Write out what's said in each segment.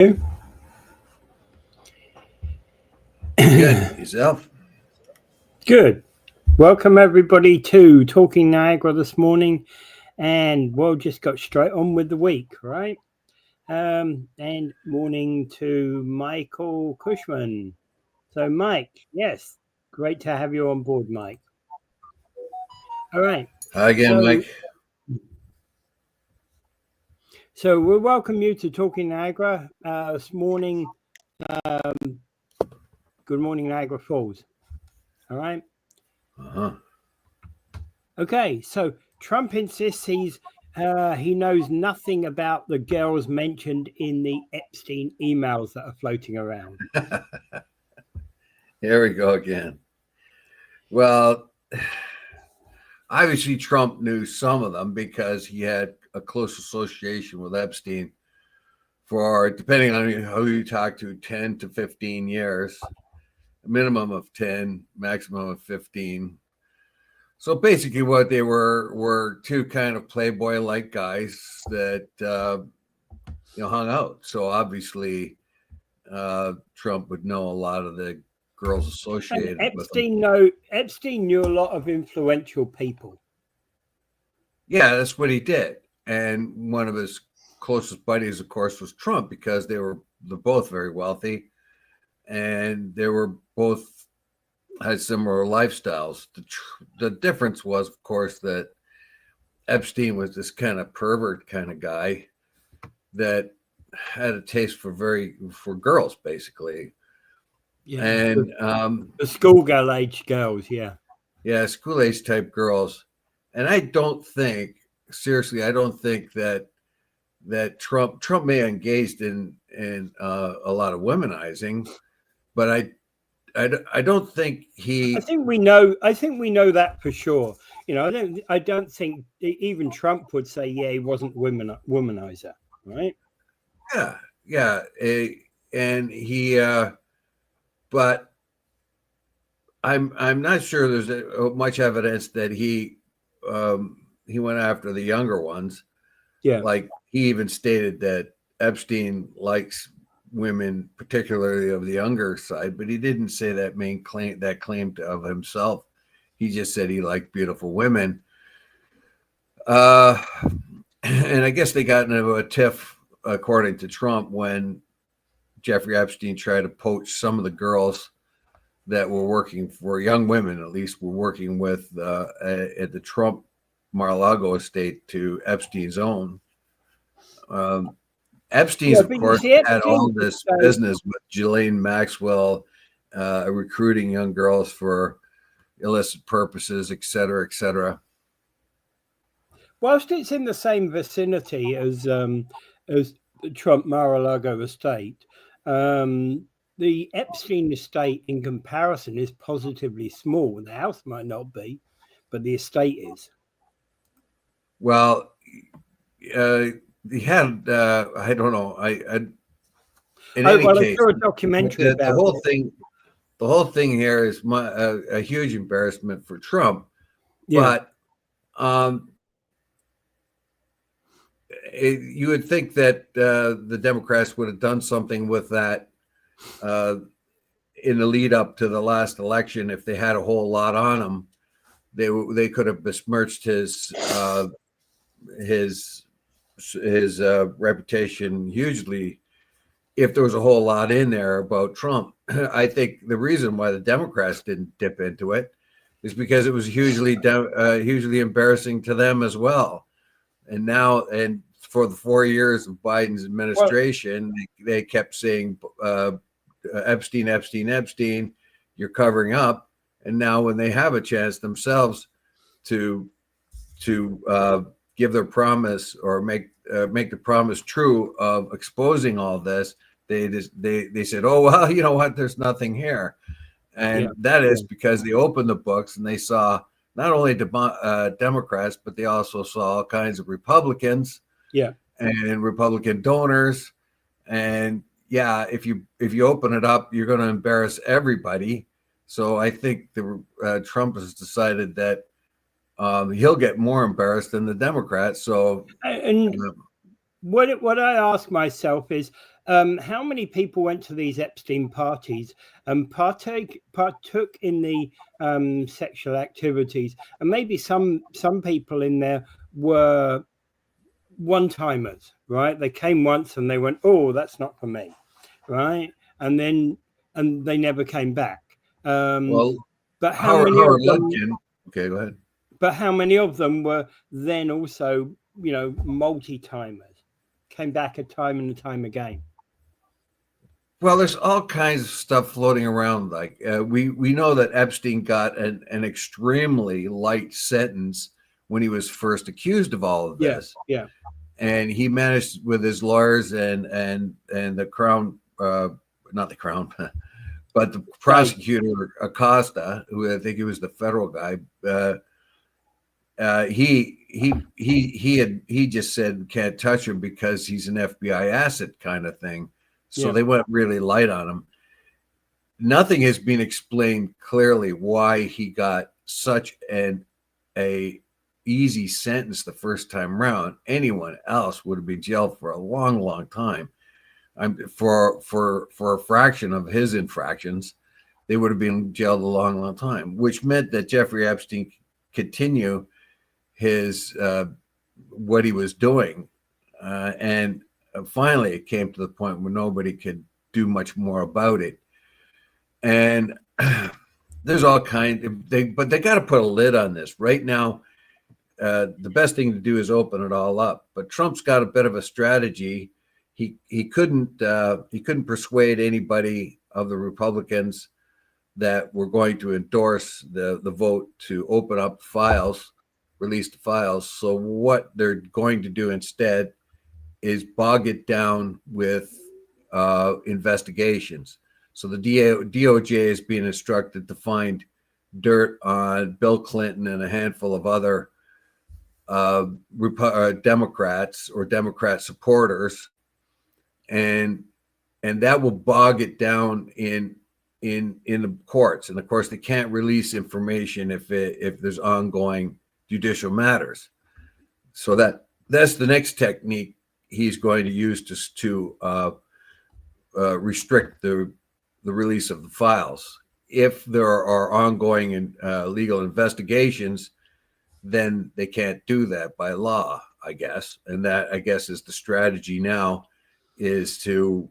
Good. Yourself? Good. Welcome everybody to Talking Niagara this morning, and we'll just got straight on with the week, right? And morning to Michael Cushman. So, Mike, yes, great to have you on board, Mike. All right. Hi again, Mike. So we'll welcome you to Talking Niagara this morning. Good morning, Niagara Falls. All right. Okay, so Trump insists he knows nothing about the girls mentioned in the Epstein emails that are floating around. Here we go again. Well, obviously Trump knew some of them because he had a close association with Epstein for, depending on who you talk to, 10 to 15 years, a minimum of 10, maximum of 15. So basically what they were two kind of playboy-like guys that hung out. So obviously Trump would know a lot of the girls associated with him. Epstein knew a lot of influential people. Yeah, that's what he did. And one of his closest buddies, of course, was Trump, because they're both very wealthy, and they were both had similar lifestyles. The difference was, of course, that Epstein was this kind of pervert kind of guy that had a taste for girls, basically. Yeah, and the schoolgirl age girls, yeah, school age type girls. And I don't think that Trump may have engaged in a lot of womanizing, but I don't think he. I think we know that for sure. I don't think even Trump would say, yeah, he wasn't womanizer, right? Yeah, and he. But I'm not sure there's much evidence that he went after the younger ones. Yeah, like he even stated that Epstein likes women, particularly of the younger side, but he didn't say that claim of himself. He just said he liked beautiful women. And I guess they got into a tiff, according to Trump, when Jeffrey Epstein tried to poach some of the girls that were working for, young women at least, were working with at the Trump Mar-a-Lago estate to Epstein's own. Epstein's, of course, had all this business with Ghislaine Maxwell, recruiting young girls for illicit purposes, et cetera, et cetera. Whilst it's in the same vicinity as the Trump Mar-a-Lago estate, the Epstein estate, in comparison, is positively small. The house might not be, but the estate is. Well, he had I don't know. In any case, I saw a documentary about the whole thing here is a huge embarrassment for Trump. Yeah. But you would think that the Democrats would have done something with that in the lead up to the last election. If they had a whole lot on him, they could have besmirched his reputation hugely if there was a whole lot in there about Trump. I think the reason why the Democrats didn't dip into it is because it was hugely embarrassing to them as well. And now, and for the 4 years of Biden's administration, they kept saying, Epstein, you're covering up. And now when they have a chance themselves to give their promise, or make the promise true of exposing all this, they said, oh, well, you know what, there's nothing here. And that is because they opened the books and they saw not only Democrats, but they also saw all kinds of Republicans and Republican donors. And if you open it up, you're going to embarrass everybody. So I think Trump has decided that he'll get more embarrassed than the Democrats. So, and what I ask myself is, how many people went to these Epstein parties and partook in the sexual activities? And maybe some people in there were one-timers, right? They came once and they went, oh, that's not for me, right? And they never came back. Well, but how Howard many of them? Lutkin. Okay, go ahead. But how many of them were then also, multi-timers, came back a time and a time again? Well, there's all kinds of stuff floating around. Like we know that Epstein got an extremely light sentence when he was first accused of all of this. Yeah. And he managed with his lawyers and the Crown, not the Crown, but the prosecutor Acosta, who I think he was the federal guy. He just said can't touch him because he's an FBI asset kind of thing. So they went really light on him. Nothing has been explained clearly why he got such a easy sentence the first time around. Anyone else would have been jailed for a long, long time. For a fraction of his infractions, they would have been jailed a long, long time, which meant that Jeffrey Epstein continue his what he was doing, and finally it came to the point where nobody could do much more about it. And there's all kinds but they got to put a lid on this right now. The best thing to do is open it all up, but Trump's got a bit of a strategy. He couldn't persuade anybody of the Republicans that were going to endorse the vote to open up files, release the files. So what they're going to do instead is bog it down with investigations. So the DOJ is being instructed to find dirt on Bill Clinton and a handful of other Democrats or Democrat supporters, and that will bog it down in the courts. And of course, they can't release information if there's ongoing judicial matters. So that's the next technique he's going to use to restrict the release of the files. If there are ongoing legal investigations, then they can't do that by law, I guess. And that, I guess, is the strategy now, is to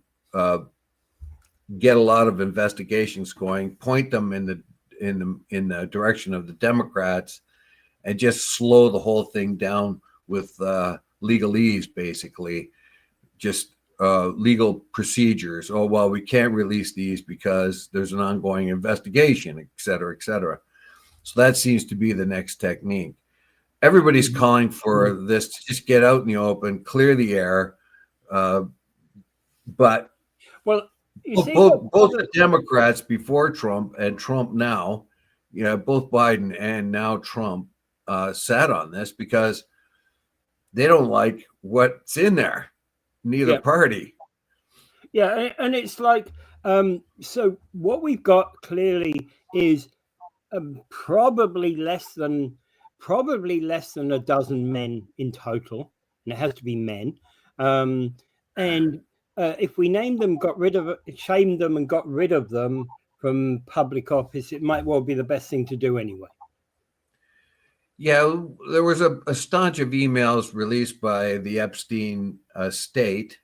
get a lot of investigations going, point them in the direction of the Democrats, and just slow the whole thing down with legalese, basically, just legal procedures. Oh, well, we can't release these because there's an ongoing investigation, et cetera, et cetera. So that seems to be the next technique. Everybody's calling for this to just get out in the open, clear the air. But well, both the Democrats before Trump and Trump now, both Biden and now Trump sat on this because they don't like what's in there. Neither party. Yeah, and it's like, so what we've got clearly is probably less than a dozen men in total, and it has to be men. And if we named them, shamed them, and got rid of them from public office, it might well be the best thing to do anyway. Yeah, there was a staunch of emails released by the Epstein estate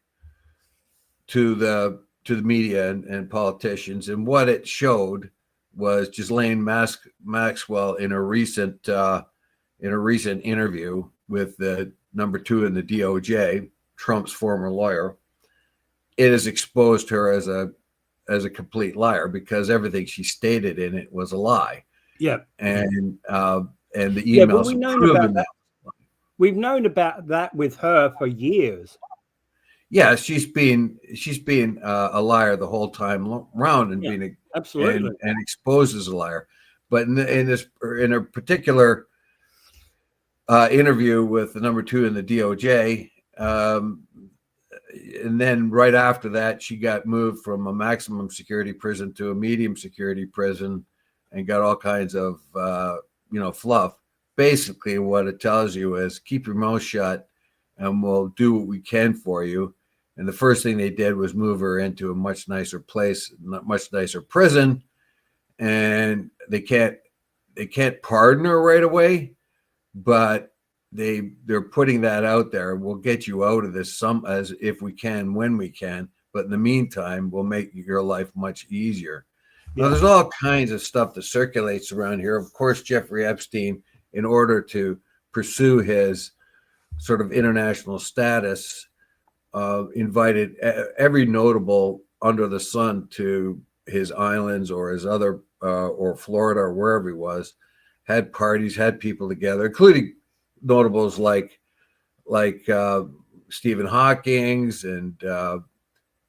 to the media and politicians, and what it showed was Ghislaine Maxwell in a recent interview with the number 2 in the DOJ, Trump's former lawyer. It has exposed her as a complete liar because everything she stated in it was a lie. Yeah, and the emails have proven that. We've known about that with her for years. Yeah, she's been a liar the whole time around, and being absolutely and exposed as a liar. But in a particular interview with the number 2 in the DOJ, and then right after that, she got moved from a maximum security prison to a medium security prison, and got all kinds of fluff. Basically, what it tells you is keep your mouth shut, and we'll do what we can for you. And the first thing they did was move her into a much nicer place, much nicer prison. And they can't pardon her right away, but they're putting that out there. We'll get you out of this as if we can, when we can. But in the meantime, we'll make your life much easier. Yeah. Now, there's all kinds of stuff that circulates around here. Of course, Jeffrey Epstein, in order to pursue his sort of international status, invited every notable under the sun to his islands or his other, or Florida or wherever he was, had parties, had people together, including notables like Stephen Hawking's, and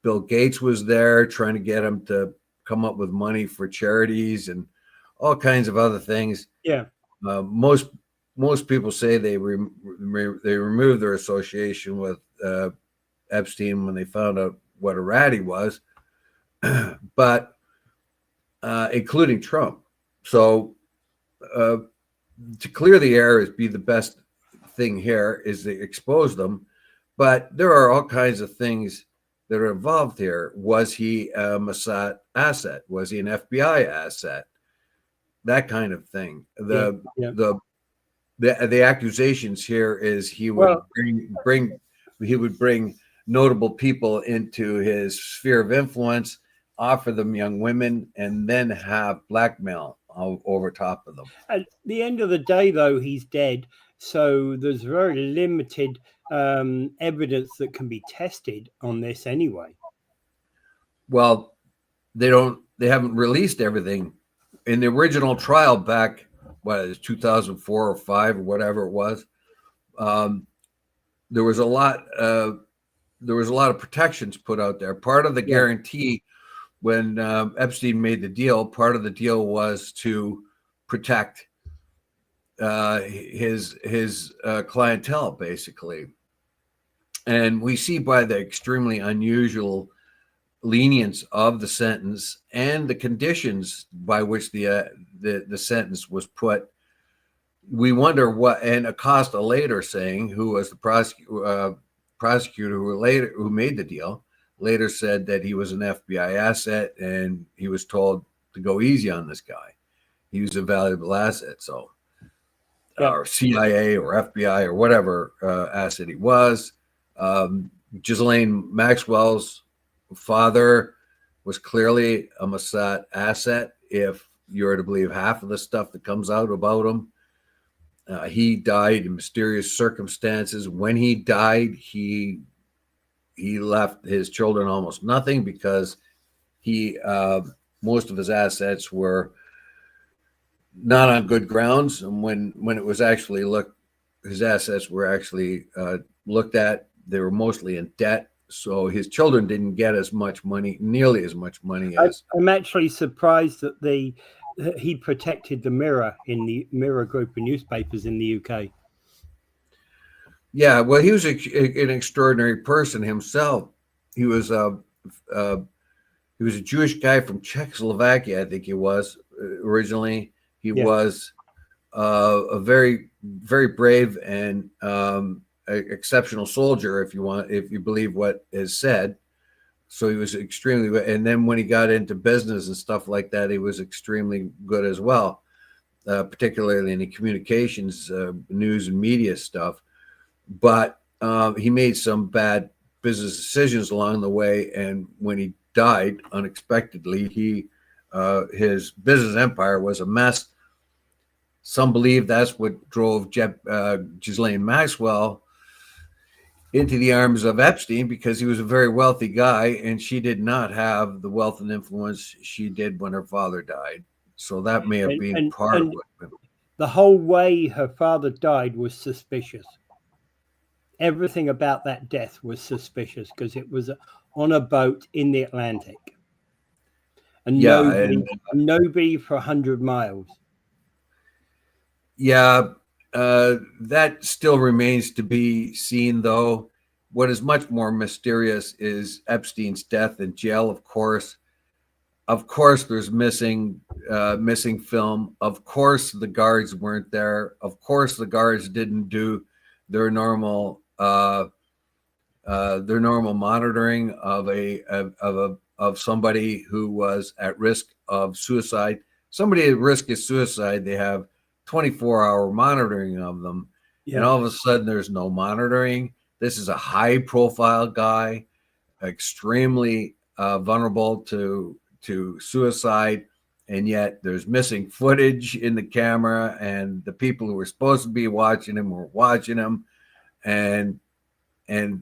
Bill Gates was there trying to get him to come up with money for charities and all kinds of other things. Yeah. Most people say they removed their association with Epstein when they found out what a rat he was, but including Trump. So to clear the air is be the best thing here, is to expose them. But there are all kinds of things that are involved here. Was he a Mossad asset? Was he an FBI asset? That kind of thing. The accusations here is he would bring notable people into his sphere of influence, offer them young women, and then have blackmail over top of them. At the end of the day, though, he's dead. So there's very limited evidence that can be tested on this anyway. Well, they haven't released everything. In the original trial back, 2004 or 5 or whatever it was, there was a lot of protections put out there. Part of the guarantee when Epstein made the deal, part of the deal was to protect his clientele, basically. And we see by the extremely unusual lenience of the sentence and the conditions by which the sentence was put, we wonder what. And Acosta later saying, who was the prosecutor who made the deal, later said that he was an FBI asset and he was told to go easy on this guy. He was a valuable asset. So, or CIA or FBI or whatever asset he was. Ghislaine Maxwell's father was clearly a Mossad asset, if you're to believe half of the stuff that comes out about him. He died in mysterious circumstances. When he died, he left his children almost nothing, because most of his assets were not on good grounds. And when it was actually his assets were actually looked at, they were mostly in debt. So his children didn't get nearly as much money as. I'm actually surprised that he protected the Mirror in the Mirror group of newspapers in the UK. Yeah, well, he was an extraordinary person himself. He was a Jewish guy from Czechoslovakia, I think he was originally. He was a very, very brave and exceptional soldier, if you believe what is said. So he was extremely, and then when he got into business and stuff like that, he was extremely good as well, particularly in the communications, news and media stuff. But he made some bad business decisions along the way, and when he died unexpectedly, his business empire was a mess. Some believe that's what drove Ghislaine Maxwell into the arms of Epstein, because he was a very wealthy guy, and she did not have the wealth and influence she did when her father died. So that may have been part of it. The whole way her father died was suspicious. Everything about that death was suspicious, because it was on a boat in the Atlantic. And nobody for 100 miles. Yeah, that still remains to be seen, though. What is much more mysterious is Epstein's death in jail, of course. Of course, there's missing film. Of course, the guards weren't there. Of course, the guards didn't do their normal their normal monitoring of somebody who was at risk of suicide. Somebody at risk of suicide, they have 24-hour monitoring of them, and all of a sudden there's no monitoring. This is a high-profile guy, extremely vulnerable to suicide, and yet there's missing footage in the camera, and the people who were supposed to be watching him were watching him, and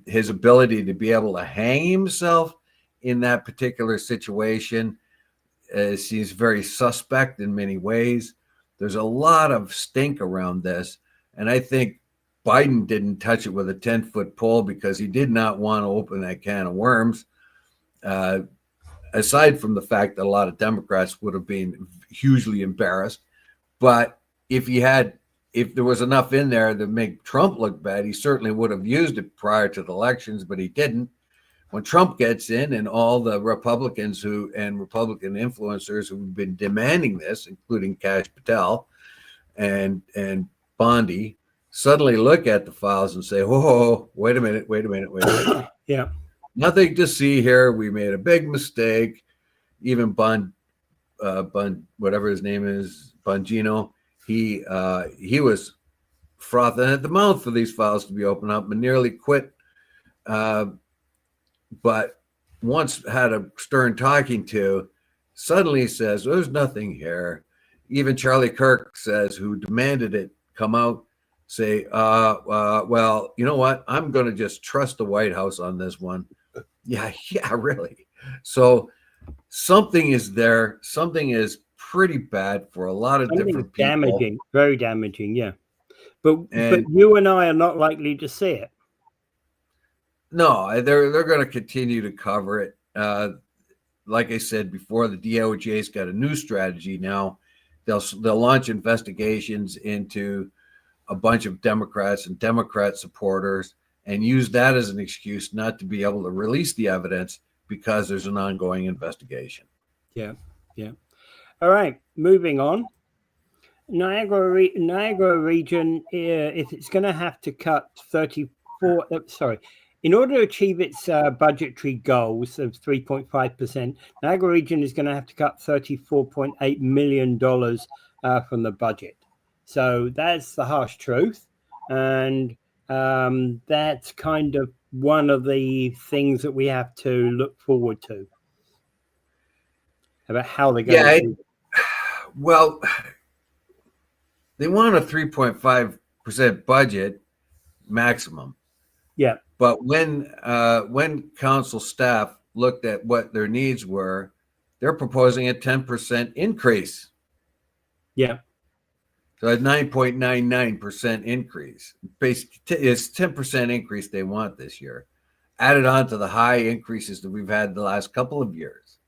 his ability to be able to hang himself in that particular situation seems very suspect in many ways. There's a lot of stink around this, and I think Biden didn't touch it with a 10-foot pole because he did not want to open that can of worms. Aside from the fact that a lot of Democrats would have been hugely embarrassed, but if there was enough in there to make Trump look bad, he certainly would have used it prior to the elections, but he didn't. When Trump gets in and all the Republicans and Republican influencers who've been demanding this, including Kash Patel and Bondi, suddenly look at the files and say, whoa, wait a minute. Yeah. Nothing to see here. We made a big mistake. Even whatever his name is, Bongino, he was frothing at the mouth for these files to be opened up and nearly quit. But once had a stern talking to, suddenly says, there's nothing here. Even Charlie Kirk says, who demanded it come out, say, well, you know what? I'm going to just trust the White House on this one. Yeah, really. So something is there. Something is pretty bad for a lot of different people. Damaging, very damaging, yeah. But you and I are not likely to see it. No, they're going to continue to cover it. Like I said before, the DOJ's got a new strategy now. They'll launch investigations into a bunch of Democrats and Democrat supporters and use that as an excuse not to be able to release the evidence because there's an ongoing investigation. Yeah. All right, moving on. Niagara region, if it's going to have to cut 34, in order to achieve its budgetary goals of 3.5%, Niagara region is going to have to cut $34.8 million from the budget. So that's the harsh truth. And that's kind of one of the things that we have to look forward to about how they're going to do it. Well, they want a 3.5% budget maximum. Yeah. But when council staff looked at what their needs were, they're proposing a 10% increase. Yeah. So a 9.99% increase. Basically, it's 10% increase they want this year, added on to the high increases that we've had the last couple of years.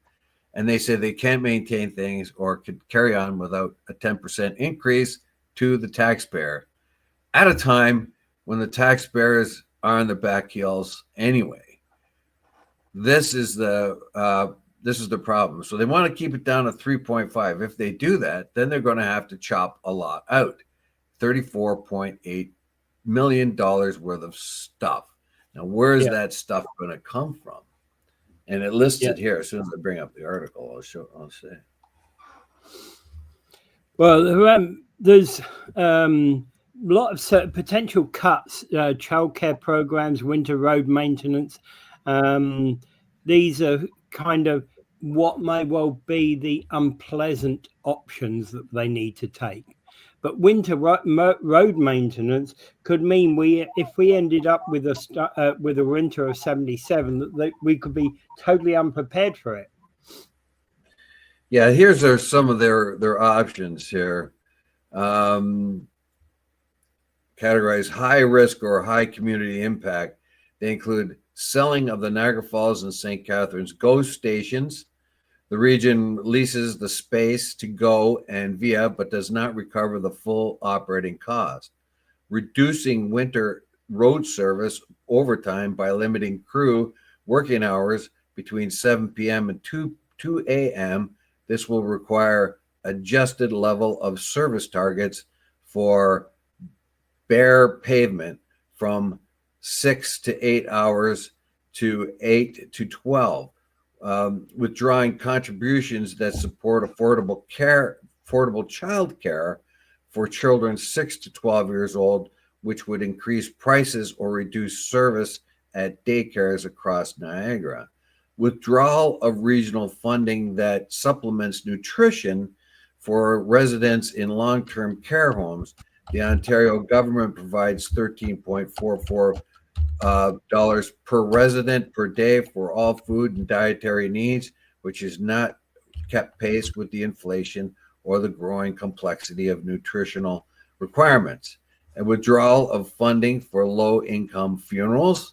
And they say they can't maintain things or could carry on without a 10% increase to the taxpayer at a time when the taxpayers are on their back heels anyway. This is the problem. So they want to keep it down to 3.5. If they do that, then they're going to have to chop a lot out. $34.8 million worth of stuff. Now, where is that stuff going to come from? And it lists it here. As soon as I bring up the article, I'll say. Well, there's a lot of potential cuts, childcare programs, winter road maintenance. These are kind of what may well be the unpleasant options that they need to take. But winter road maintenance could mean if we ended up with a winter of 77, that we could be totally unprepared for it. Yeah, here's some of their options here. Categorize high risk or high community impact. They include selling of the Niagara Falls and St. Catharines GO stations. The region leases the space to GO and VIA, but does not recover the full operating cost. Reducing winter road service overtime by limiting crew working hours between 7 p.m. and 2 a.m. This will require adjusted level of service targets for bare pavement from 6 to 8 hours to 8 to 12, withdrawing contributions that support affordable child care for children 6 to 12 years old, which would increase prices or reduce service at daycares across Niagara. Withdrawal of regional funding that supplements nutrition for residents in long-term care homes. The Ontario government provides $13.44 per resident per day for all food and dietary needs, which is not kept pace with the inflation or the growing complexity of nutritional requirements. A withdrawal of funding for low-income funerals,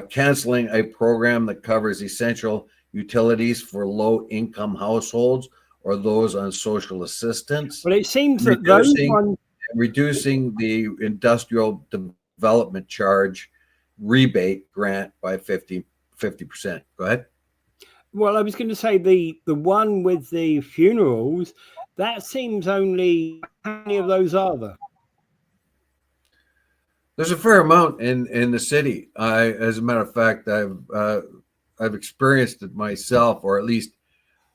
canceling a program that covers essential utilities for low-income households or those on social assistance. Well, it seems that those ones... Reducing the industrial development charge rebate grant by 50%. Go ahead. Well, I was going to say the one with the funerals, that seems only... How many of those are there? There's a fair amount in the city. As a matter of fact, I've experienced it myself, or at least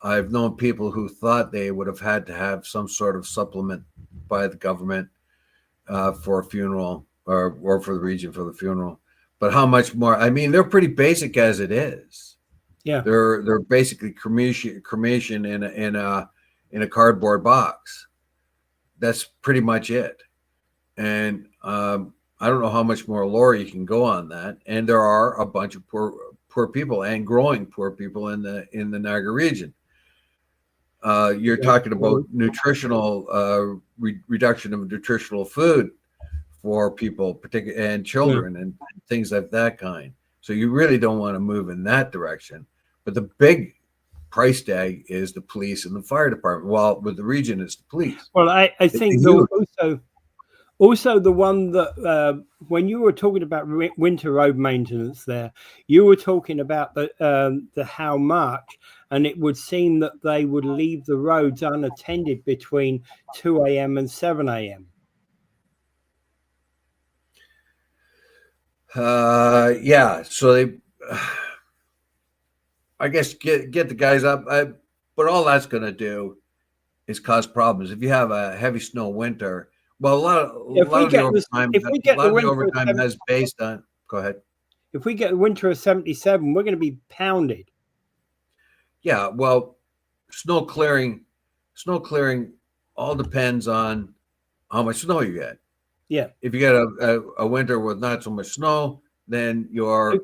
I've known people who thought they would have had to have some sort of supplement by the government for a funeral or for the region for the funeral. But how much more? I mean, they're pretty basic as it is. Yeah, they're basically cremation in a cardboard box. That's pretty much it. And I don't know how much more lower you can go on that. And there are a bunch of poor people and growing poor people in the Niagara region. You're talking about nutritional reduction of nutritional food for people, particularly and children and things of that kind. So you really don't want to move in that direction. But the big price tag is the police and the fire department. Well, with the region, it's the police. Well, I think also the one that when you were talking about winter road maintenance there, you were talking about the how much, and it would seem that they would leave the roads unattended between 2 a.m. and 7 a.m. Yeah, so they, I guess, get the guys up, but all that's going to do is cause problems. If you have a heavy snow winter, well, a lot of the overtime has based on. Go ahead. If we get a winter of 77, we're going to be pounded. Yeah, well, snow clearing all depends on how much snow you get. Yeah. If you get a winter with not so much snow, then your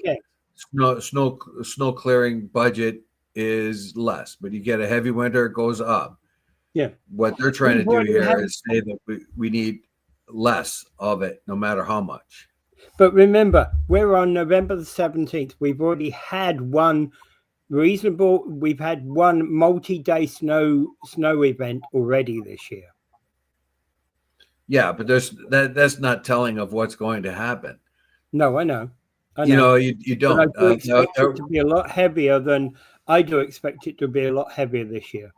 snow clearing budget is less. But you get a heavy winter, it goes up. Yeah. What they're trying to do here is say that we need less of it, no matter how much. But remember, we're on November the 17th. We've already had one reasonable. We've had one multi-day snow event already this year. Yeah, but that's not telling of what's going to happen. No, I know. You know, you don't. But I do expect it to be a lot heavier than I do expect it to be a lot heavier this year.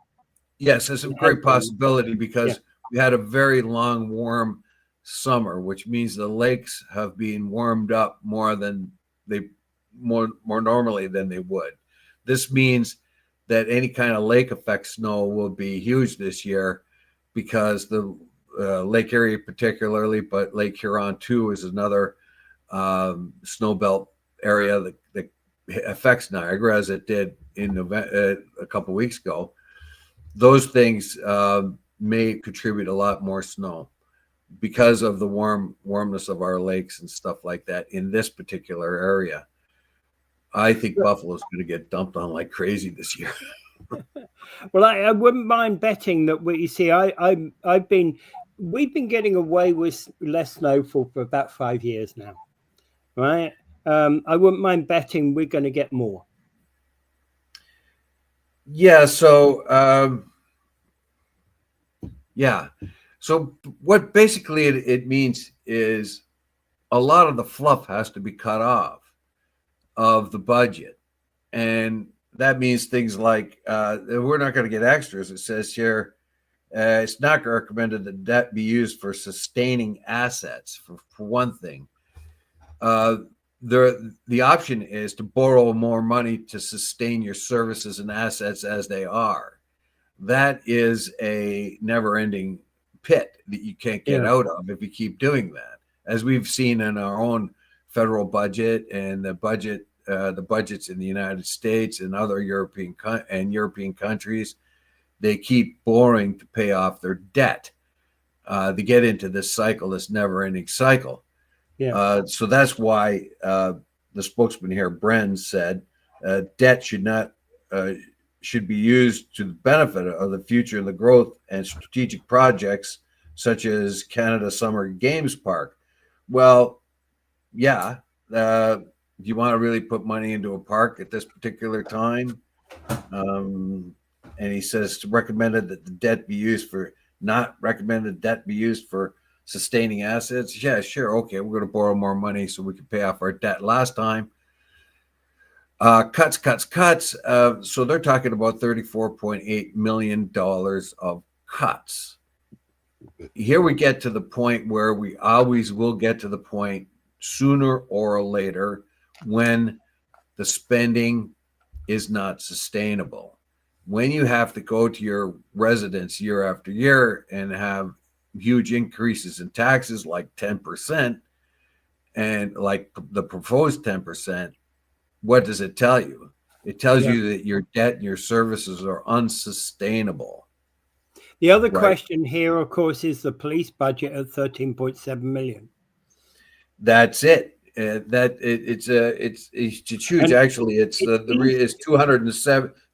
Yes, it's a great possibility because we had a very long, warm summer, which means the lakes have been warmed up more normally than they would. This means that any kind of lake effect snow will be huge this year because the lake area particularly, but Lake Huron too is another snow belt area that affects Niagara as it did in November a couple of weeks ago. Those things may contribute a lot more snow because of the warmness of our lakes and stuff like that in this particular area. I think Buffalo's going to get dumped on like crazy this year. Well, I wouldn't mind betting that we've been getting away with less snowfall for about 5 years now, right? I wouldn't mind betting we're going to get more. Yeah. So, So what basically it means is a lot of the fluff has to be cut off of the budget. And that means things like we're not going to get extras. It says here It's not recommended that debt be used for sustaining assets, for one thing. The option is to borrow more money to sustain your services and assets as they are. That is a never-ending pit that you can't get out of if you keep doing that, as we've seen in our own federal budget and the budgets in the United States and other European countries. They keep borrowing to pay off their debt. They get into this cycle, this never-ending cycle. So that's why the spokesman here, Bren, said debt should be used to the benefit of the future and the growth and strategic projects such as Canada Summer Games Park. Well, yeah. Do you want to really put money into a park at this particular time? And he says recommended that the debt be used for, not recommended debt be used for sustaining assets. Yeah, sure. Okay, we're going to borrow more money so we can pay off our debt last time. Cuts. So they're talking about $34.8 million of cuts. Here we get to the point where we always will get to the point sooner or later when the spending is not sustainable. When you have to go to your residents year after year and have huge increases in taxes like 10% and like the proposed 10%, what does it tell you? It tells you that your debt and your services are unsustainable. The other question here, of course, is the police budget at $13.7 million. That's it. It's huge. And actually, it's it's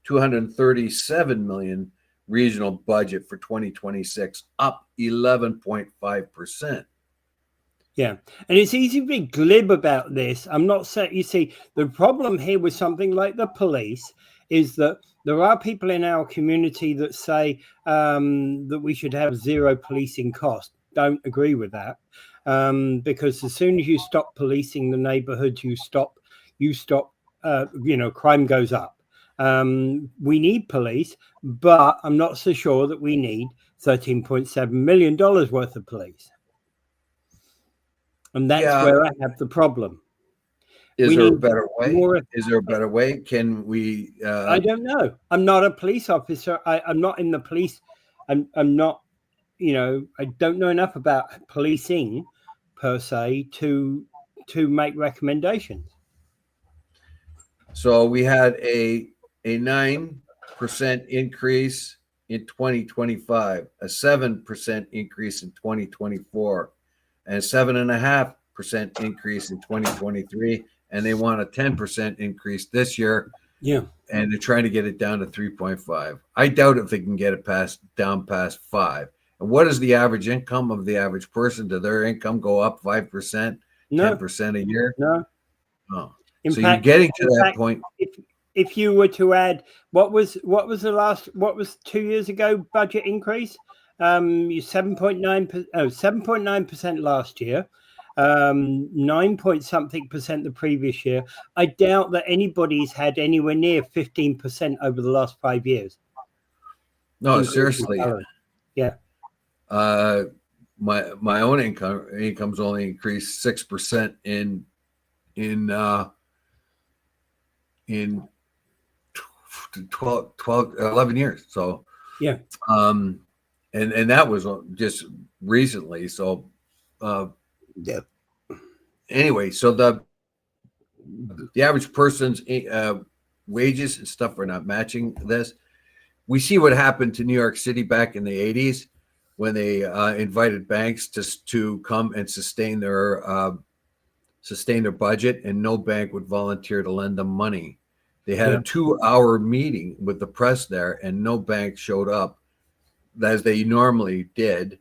237 million regional budget for 2026, up 11.5%. Yeah, and it's easy to be glib about this. I'm not saying, you see, the problem here with something like the police is that there are people in our community that say that we should have zero policing cost. Don't agree with that, because as soon as you stop policing the neighborhoods, you stop, crime goes up. We need police, but I'm not so sure that we need $13.7 million worth of police. And that's where I have the problem. Is there a better way? Is there a better way? Can we? I don't know. I'm not a police officer. I'm not in the police. I'm not, I don't know enough about policing per se to make recommendations. So we had a 9% increase in 2025, a 7% increase in 2024, and a 7.5% increase in 2023, and they want a 10% increase this year. Yeah, and they're trying to get it down to 3.5. I doubt if they can get it down past 5. And what is the average income of the average person? Did their income go up 5%, 10% a year? No. Oh. So you're getting to that point. If you were to add, what was 2 years ago budget increase? 7.9% last year, 9-point-something% the previous year. I doubt that anybody's had anywhere near 15% over the last 5 years. No, seriously. Yeah. My own income's only increased 6% in 11 years. So yeah. And that was just recently. So anyway, so the average person's wages and stuff are not matching this. We see what happened to New York City back in the 80s when they invited banks to come and sustain their budget, and no bank would volunteer to lend them money. They had a 2-hour meeting with the press there, and no bank showed up, as they normally did,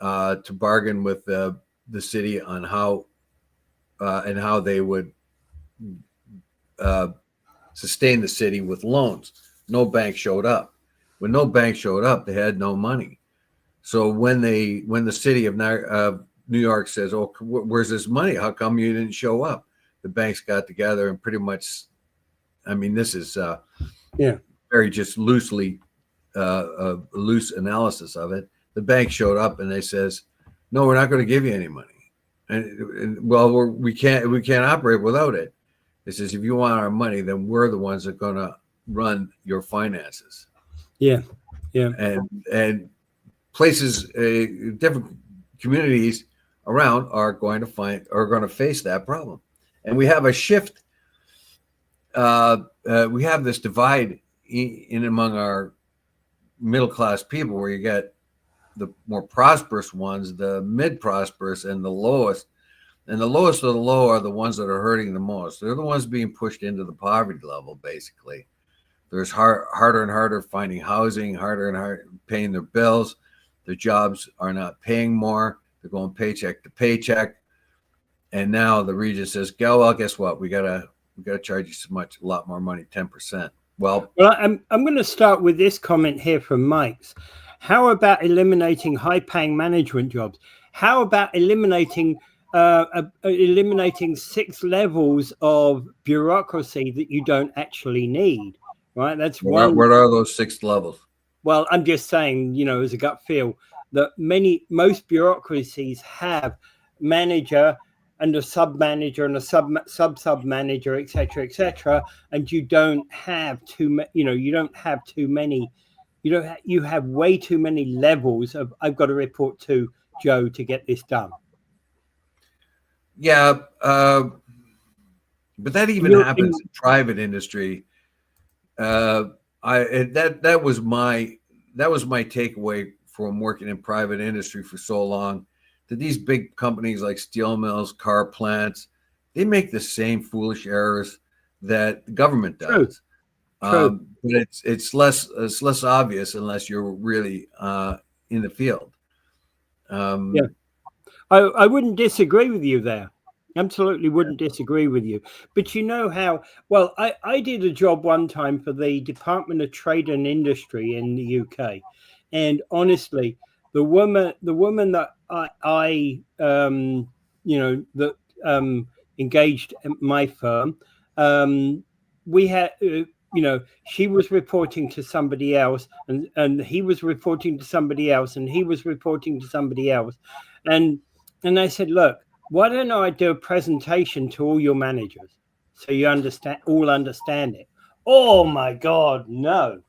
to bargain with the city on how they would sustain the city with loans. No bank showed up. When no bank showed up, they had no money. So when the city of New York says, "Oh, where's this money? How come you didn't show up?" The banks got together and pretty much, I mean, this is very just loosely a loose analysis of it. The bank showed up and they says, "No, we're not going to give you any money." And well, we can't operate without it. It says, if you want our money, then we're the ones that are going to run your finances. Yeah. And places, different communities around are going to face that problem. And we have a shift. We have this divide in among our middle class people, where you get the more prosperous ones, the mid prosperous, and the lowest. And the lowest of the low are the ones that are hurting the most. They're the ones being pushed into the poverty level, basically. There's harder and harder finding housing, harder and harder paying their bills. Their jobs are not paying more. They're going paycheck to paycheck. And now the region says, well, guess what? We gotta charge you a lot more money, 10%. Well, I'm going to start with this comment here from Mike's. How about eliminating high-paying management jobs? How about eliminating 6 levels of bureaucracy that you don't actually need? Right? That's one. What are those 6 levels? Well, I'm just saying, as a gut feel, that most bureaucracies have manager and a sub-manager and a sub-manager, et cetera, and you don't have you have way too many levels of, I've got to report to Joe to get this done. Yeah, but that even happens in private industry. That was my takeaway from working in private industry for so long, that these big companies like steel mills, car plants, they make the same foolish errors that the government does. True. But it's less obvious unless you're really in the field. Yeah, I wouldn't disagree with you there. Absolutely wouldn't disagree with you. But you know how, well, I did a job one time for the Department of Trade and Industry in the UK. And honestly, the woman that I engaged my firm, we had, she was reporting to somebody else, and he was reporting to somebody else, and he was reporting to somebody else. And I said, look, why don't I do a presentation to all your managers so you understand it? Oh my God, no.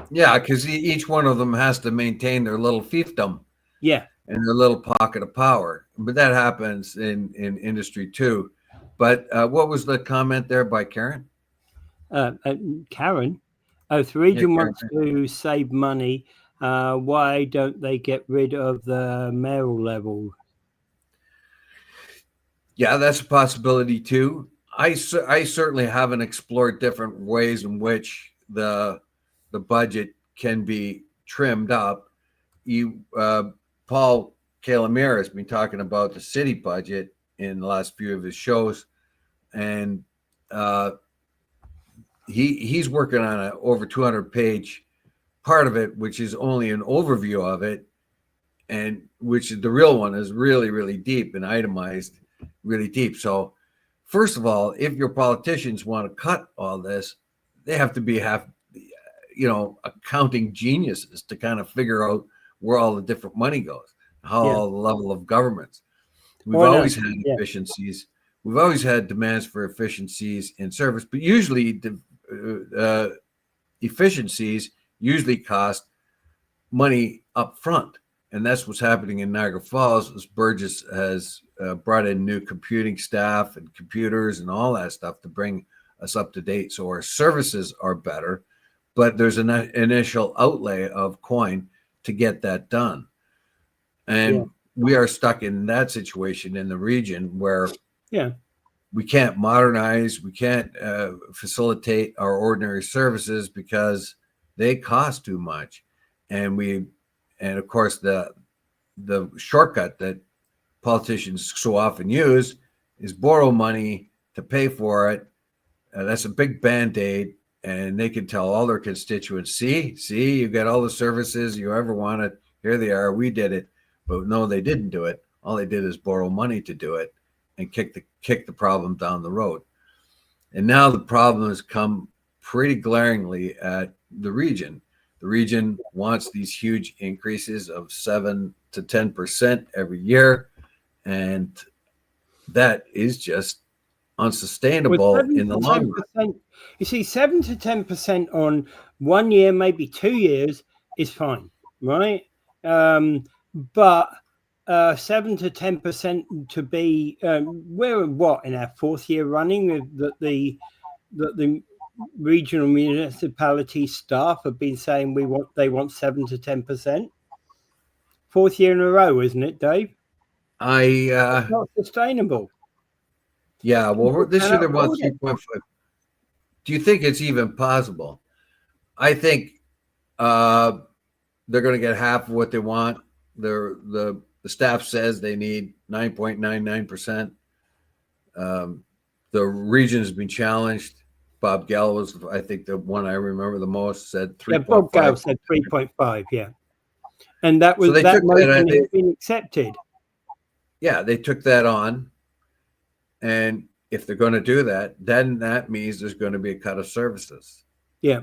Yeah, because each one of them has to maintain their little fiefdom. Yeah. And their little pocket of power. But that happens in industry too. But what was the comment there by Karen? Karen, if the region wants to save money, why don't they get rid of the mayoral level? Yeah, that's a possibility too. I certainly haven't explored different ways in which the budget can be trimmed up. Paul Calamere has been talking about the city budget in the last few of his shows, and he's working on an over 200-page part of it, which is only an overview of it, and which the real one is really, really deep and itemized really deep. So first of all, if your politicians want to cut all this, they have to have accounting geniuses to kind of figure out where all the different money goes, how all the level of governments. We've always had efficiencies. We've always had demands for efficiencies in service, but usually efficiencies usually cost money up front. And that's what's happening in Niagara Falls, as Burgess has brought in new computing staff and computers and all that stuff to bring us up to date. So our services are better, but there's an initial outlay of coin to get that done. And we are stuck in that situation in the region where we can't modernize, we can't facilitate our ordinary services because they cost too much. And of course, the shortcut that politicians so often use is borrow money to pay for it. That's a big Band-Aid, and they can tell all their constituents, see, you got all the services you ever wanted. Here they are. We did it. But no, they didn't do it. All they did is borrow money to do it and kick the problem down the road. And now the problem has come pretty glaringly at the region. The region wants these huge increases of 7 to 10% every year, and that is just unsustainable in the long run. You see, 7 to 10% on 1 year, maybe 2 years is fine, right? But 7 to 10% to be we're what, in our 4th year running that the regional municipality staff have been saying they want 7 to 10%. 4th year in a row, isn't it, Dave? It's not sustainable. Yeah, well, this year they want 3.5. Do you think it's even possible? I think they're going to get half of what they want. The staff says they need 9.99%. The region has been challenged. Bob Gell was, I think, the one I remember the most, said 3.5. Yeah, Bob Gell said 3.5, yeah. And that was that motion has been accepted. Yeah, they took that on. And if they're going to do that, then that means there's going to be a cut of services. Yeah.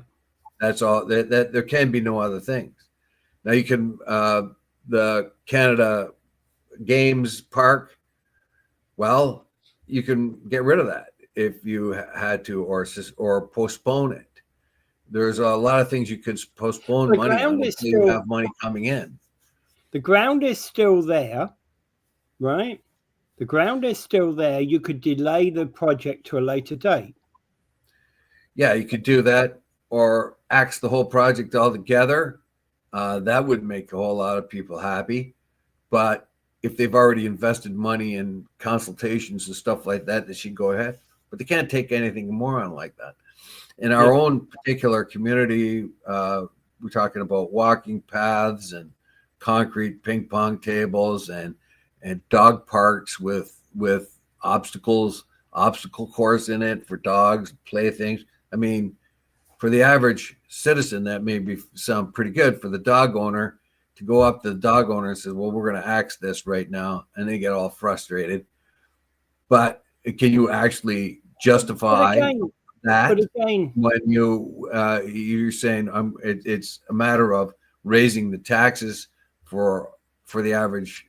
That's all. That there can be no other things. Now you can the Canada Games Park. Well, you can get rid of that if you had to, or postpone it. There's a lot of things you can postpone money on until you have money coming in. The ground is still there, right? The ground is still there. You could delay the project to a later date. Yeah, you could do that, or axe the whole project altogether. That would make a whole lot of people happy. But if they've already invested money in consultations and stuff like that, they should go ahead. But they can't take anything more on like that. In our own particular community, we're talking about walking paths and concrete ping pong tables and dog parks with obstacle course in it for dogs, playthings. I mean, for the average citizen, that may sound pretty good. For the dog owner, to go up to the dog owner and say, well, we're going to axe this right now, and they get all frustrated. But can you actually justify that when you're saying it's a matter of raising the taxes for the average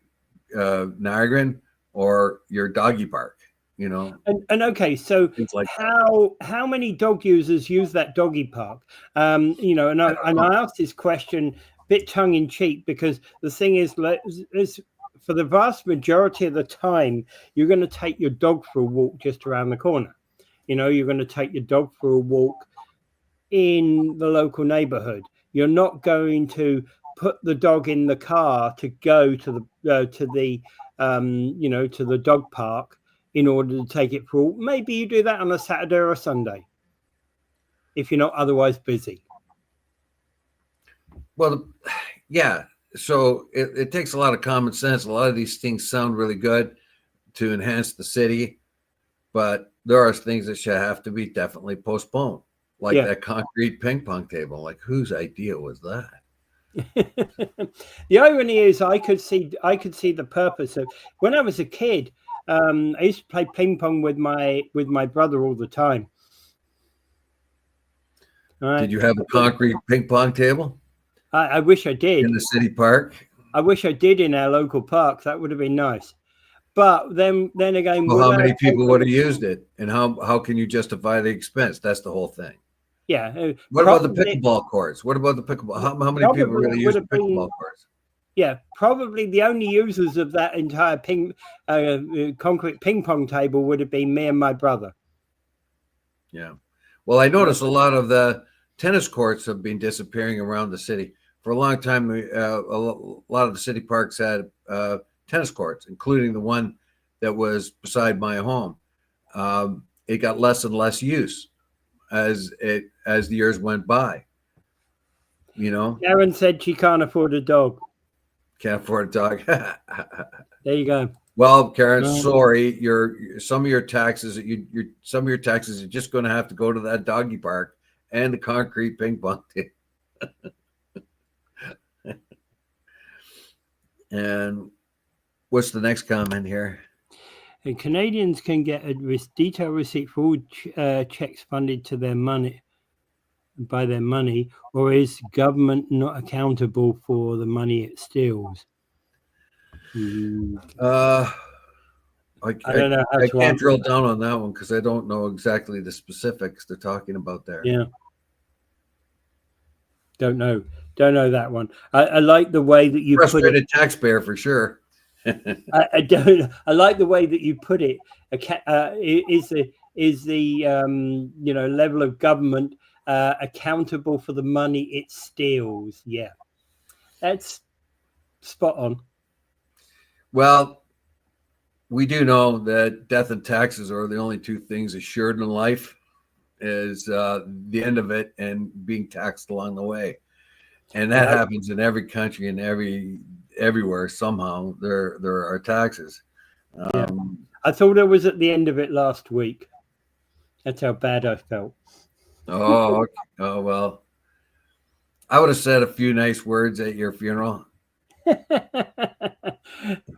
Niagaran or your doggy park, you know? And okay, so like how many dog users use that doggy park? You know, and I asked this question a bit tongue in cheek, because the thing is for the vast majority of the time, you're going to take your dog for a walk just around the corner. You know, you're going to take your dog for a walk in the local neighborhood. You're not going to put the dog in the car to go to the dog park in order to take it for a walk. Maybe you do that on a Saturday or a Sunday if you're not otherwise busy. Well, yeah. So it takes a lot of common sense. A lot of these things sound really good to enhance the city, but there are things that should have to be definitely postponed, like that concrete ping pong table. Like, whose idea was that? The irony is, I could see the purpose of, when I was a kid, I used to play ping pong with my brother all the time. Right. Did you have a concrete ping pong table? I wish I did. In the city park? I wish I did in our local park. That would have been nice. But then again, well, how many people would have used it, and how can you justify the expense? That's the whole thing. Yeah. What about the pickleball courts? What about the pickleball? How many people really use the pickleball courts? Yeah, probably the only users of that entire concrete ping pong table would have been me and my brother. Yeah. Well, I noticed a lot of the tennis courts have been disappearing around the city. For a long time, a lot of the city parks had tennis courts, including the one that was beside my home. It got less and less use as the years went by. You know, Karen said she can't afford a dog. Can't afford a dog. There you go. Well, Karen, sorry, some of your taxes are just going to have to go to that doggy park and the concrete ping pong table. And what's the next comment here? And Canadians can get a detailed receipt for all checks funded to their money. by their money, or is government not accountable for the money it steals? I don't know how I to can't answer drill that. down on that one because I don't know exactly the specifics they're talking about there. Yeah. Don't know that one. I like the way that you put it. Frustrated taxpayer for sure. I don't. I like the way that you put it. Is the level of government accountable for the money it steals? Yeah, that's spot on. Well, we do know that death and taxes are the only two things assured in life. Is the end of it and being taxed along the way, and that happens in every country and everywhere. Somehow there are taxes. I thought I was at the end of it last week. That's how bad I felt. Oh well. I would have said a few nice words at your funeral.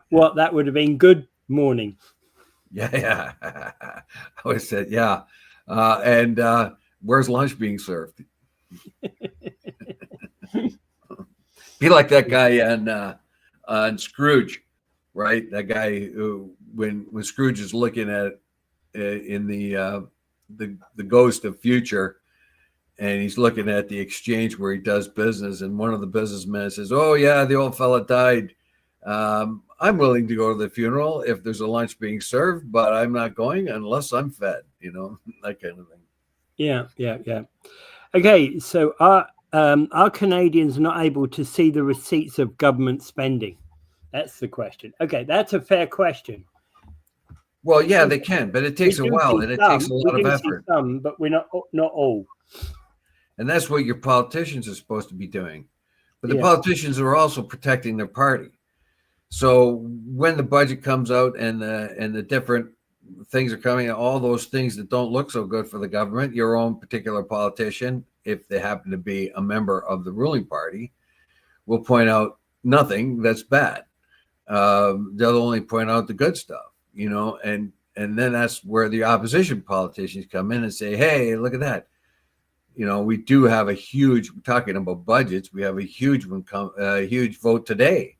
What, that would have been good morning. Yeah. I would have said, yeah. And where's lunch being served? Be like that guy on Scrooge, right? That guy who, when Scrooge is looking at in the ghost of future, and he's looking at the exchange where he does business, and one of the businessmen says, "Oh yeah, the old fella died. I'm willing to go to the funeral if there's a lunch being served, but I'm not going unless I'm fed." That kind of thing. Yeah. Okay, so are Canadians not able to see the receipts of government spending? That's the question. Okay, that's a fair question. Well, yeah, they can, but it takes a while and it takes a lot of effort. Some, but we're not all. And that's what your politicians are supposed to be doing. But the politicians are also protecting their party. So when the budget comes out and the different things are coming, all those things that don't look so good for the government, your own particular politician, if they happen to be a member of the ruling party, will point out nothing that's bad. They'll only point out the good stuff, and then that's where the opposition politicians come in and say, "Hey, look at that. We do have a huge, talking about budgets, we have a huge vote today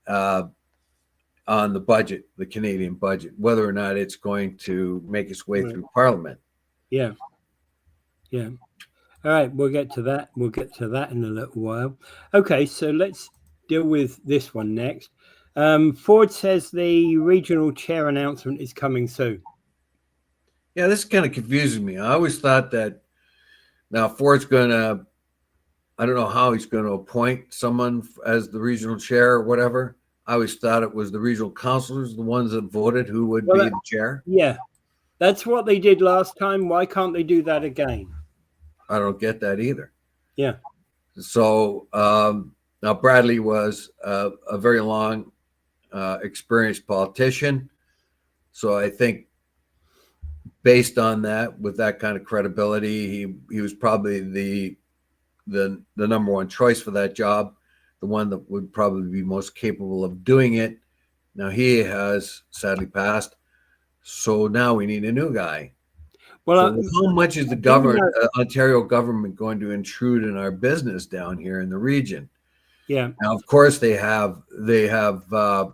on the budget, the Canadian budget, whether or not it's going to make its way through Parliament." Yeah. All right, we'll get to that. We'll get to that in a little while. Okay, so let's deal with this one next. Ford says the regional chair announcement is coming soon. Yeah, this kind of confuses me. I always thought that now Ford's going to, I don't know how he's going to appoint someone as the regional chair or whatever. I always thought it was the regional councilors, the ones that voted who would be the chair. Yeah, that's what they did last time. Why can't they do that again? I don't get that either. Yeah. So now Bradley was a very long, experienced politician. So I think based on that, with that kind of credibility, he was probably the number one choice for that job, the one that would probably be most capable of doing it. Now he has sadly passed, so now we need a new guy. Well, so how much is the Ontario government going to intrude in our business down here in the region? Yeah. Now, of course, they have the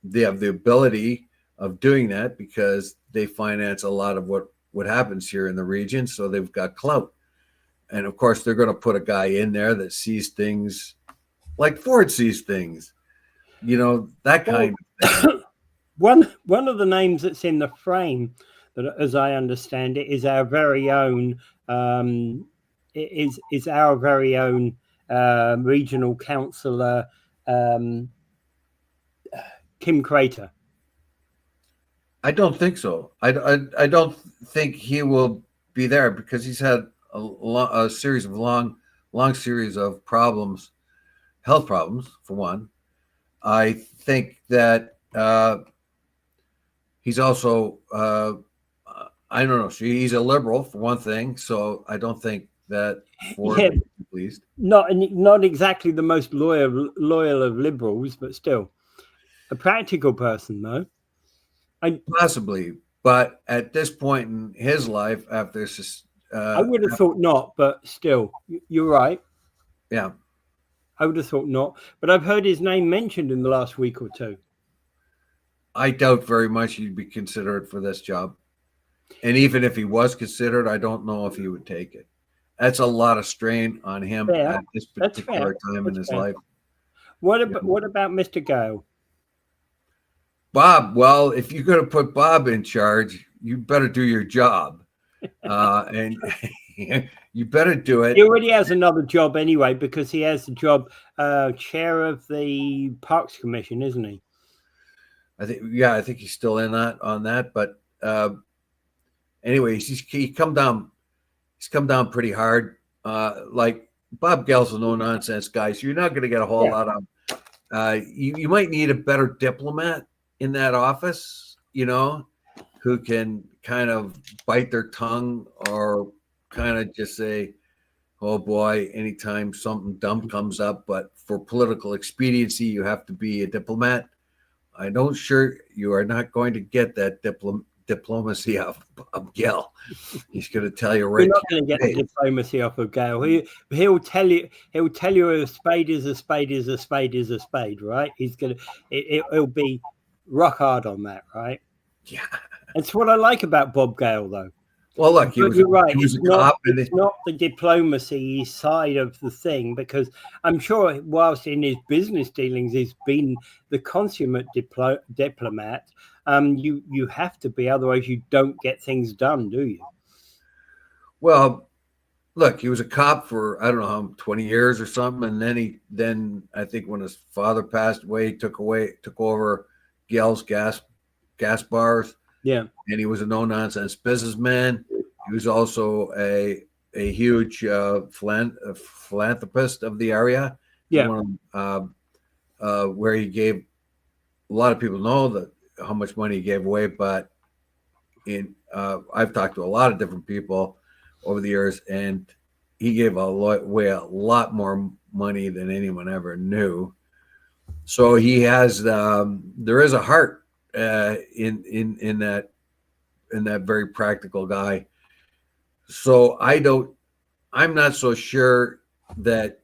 ability of doing that because they finance a lot of what happens here in the region. So they've got clout. And of course, they're going to put a guy in there that sees things like Ford sees things, that kind of thing. One of the names that's in the frame, that, as I understand it, is our very own regional councillor, Kim Crater. I don't think so. I don't think he will be there because he's had a series of long series of problems, health problems for one. I think that he's also I don't know. He's a liberal for one thing, so I don't think that Ford would be pleased. Not exactly the most loyal of liberals, but still a practical person, though. Possibly, but at this point in his life, after I would have thought not, but still, you're right. Yeah. I would have thought not, but I've heard his name mentioned in the last week or two. I doubt very much he'd be considered for this job. And even if he was considered, I don't know if he would take it. That's a lot of strain on him Fair. at this particular time in his life. What about Mr. Gale? Bob, well, if you're going to put Bob in charge, you better do your job. And you better do it. He already has another job anyway, because he has the job chair of the Parks Commission, isn't he? I think he's still in on that. But anyway, he's come down pretty hard. Like Bob Gale's a no nonsense guy, so you're not going to get a whole lot of. You might need a better diplomat in that office, who can kind of bite their tongue or kind of just say, oh boy, anytime something dumb comes up. But for political expediency, you have to be a diplomat. I don't sure you are not going to get that diplomacy off of Gale. He's going to tell you right. You're not going to get the diplomacy off of Gale. He'll tell you a spade is a spade is a spade is a spade, right? It'll be rock hard on that, right? Yeah. That's what I like about Bob Gale, though. Well, look, you're right. He was a cop. It's not the diplomacy side of the thing, because I'm sure whilst in his business dealings, he's been the consummate diplomat. You have to be, otherwise you don't get things done, do you? Well, look, he was a cop for, I don't know how 20 years or something, and then I think when his father passed away, he took over Gale's gas bars. Yeah. And he was a no-nonsense businessman. He was also a huge philanthropist of the area. Yeah. Where he gave, a lot of people know how much money he gave away, but I've talked to a lot of different people over the years, and he gave away a lot more money than anyone ever knew. So he has, there is a heart in that very practical guy. So I'm not so sure that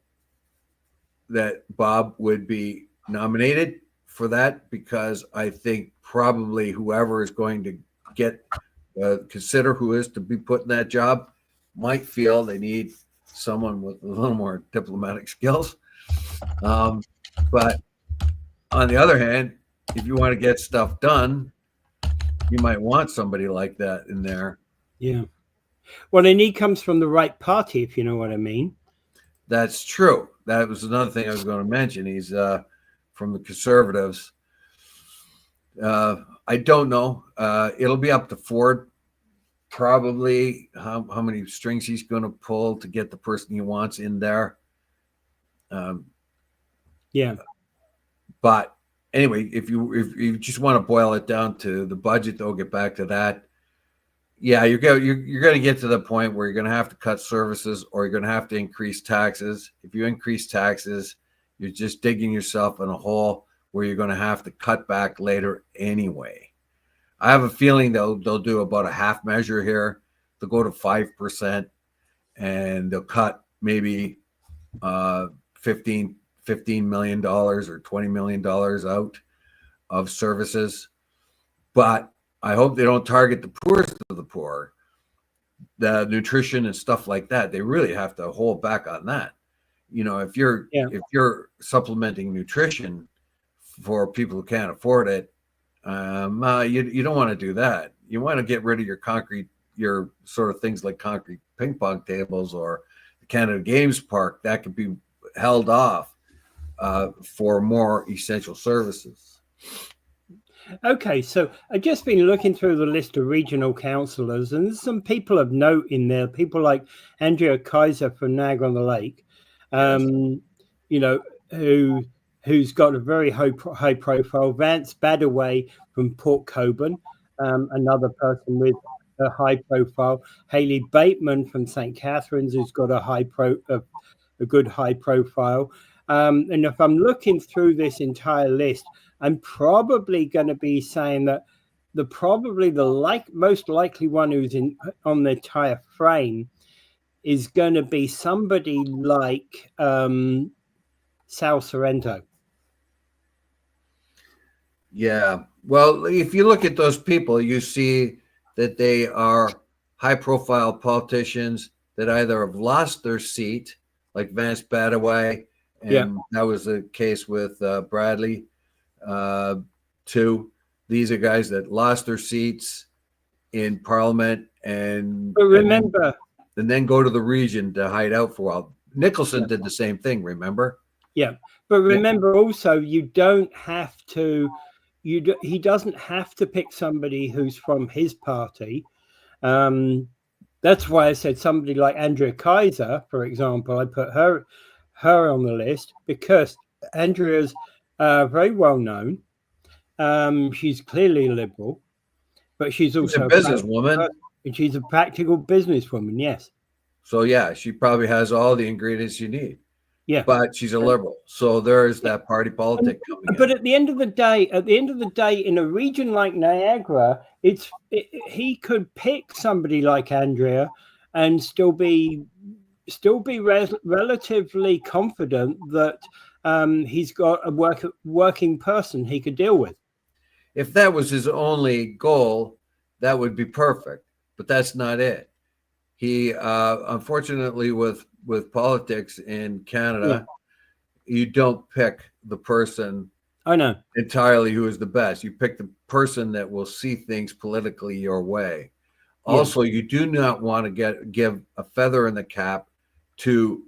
Bob would be nominated for that, because I think probably whoever is going to consider who is to be put in that job might feel they need someone with a little more diplomatic skills. But on the other hand, if you want to get stuff done, you might want somebody like that in there. Yeah. Well, and he comes from the right party, if you know what I mean. That's true. That was another thing I was going to mention. He's from the Conservatives. I don't know. It'll be up to Ford, probably, how many strings he's going to pull to get the person he wants in there. Yeah. But anyway, if you just want to boil it down to the budget, though, get back to that. Yeah, you're going to get to the point where you're going to have to cut services, or you're going to have to increase taxes. If you increase taxes, you're just digging yourself in a hole where you're going to have to cut back later anyway. I have a feeling they'll do about a half measure here. They'll go to 5%, and they'll cut maybe $15 million or $20 million out of services. But I hope they don't target the poorest of the poor, the nutrition and stuff like that. They really have to hold back on that. If you're supplementing nutrition for people who can't afford it, you don't want to do that. You want to get rid of your sort of things like concrete ping pong tables or the Canada Games Park that could be held off for more essential services. Okay, so I've just been looking through the list of regional councillors, and there's some people of note in there. People like Andrea Kaiser from Niagara on the Lake, who's got a very high profile. Vance Badaway from Port Coburn, another person with a high profile. Haley Bateman from St. Catharines, who's got a good high profile. And if I'm looking through this entire list, I'm probably going to be saying that the most likely one who's on the entire frame is going to be somebody like Sal Sorrento. Yeah. Well, if you look at those people, you see that they are high-profile politicians that either have lost their seat, like Vance Badaway, and that was the case with Bradley, too. These are guys that lost their seats in Parliament and then go to the region to hide out for a while. Nicholson did the same thing, remember? Yeah, but remember also, you don't have to. He doesn't have to pick somebody who's from his party. That's why I said somebody like Andrea Kaiser, for example. I put her on the list because Andrea's very well known. She's clearly liberal, but she's also a businesswoman, and she's a practical businesswoman. Yes. So yeah, she probably has all the ingredients you need. Yeah, but she's a liberal, so there's that party politic coming. But at the end of the day, in a region like Niagara, he could pick somebody like Andrea and still be relatively confident that he's got a working person he could deal with. If that was his only goal, that would be perfect. But that's not it. He, unfortunately, with politics in Canada, you don't pick the person entirely who is the best. You pick the person that will see things politically your way. Also, you do not want to give a feather in the cap to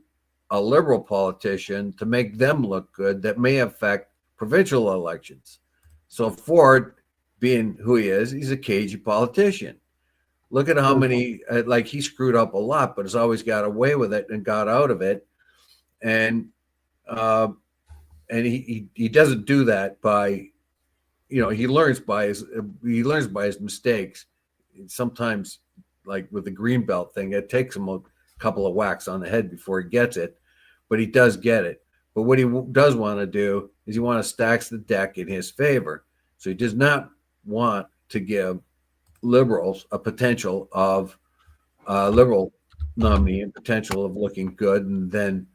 a liberal politician to make them look good that may affect provincial elections. So Ford, being who he is, he's a cagey politician. Look at how many, like he screwed up a lot, but has always got away with it and got out of it. And he doesn't do that by, he learns by his mistakes. Sometimes, like with the Greenbelt thing, it takes him a couple of whacks on the head before he gets it, but he does get it. But what he does want to do is he wants to stack the deck in his favor. So he does not want to give liberals a potential of liberal nominee and potential of looking good and then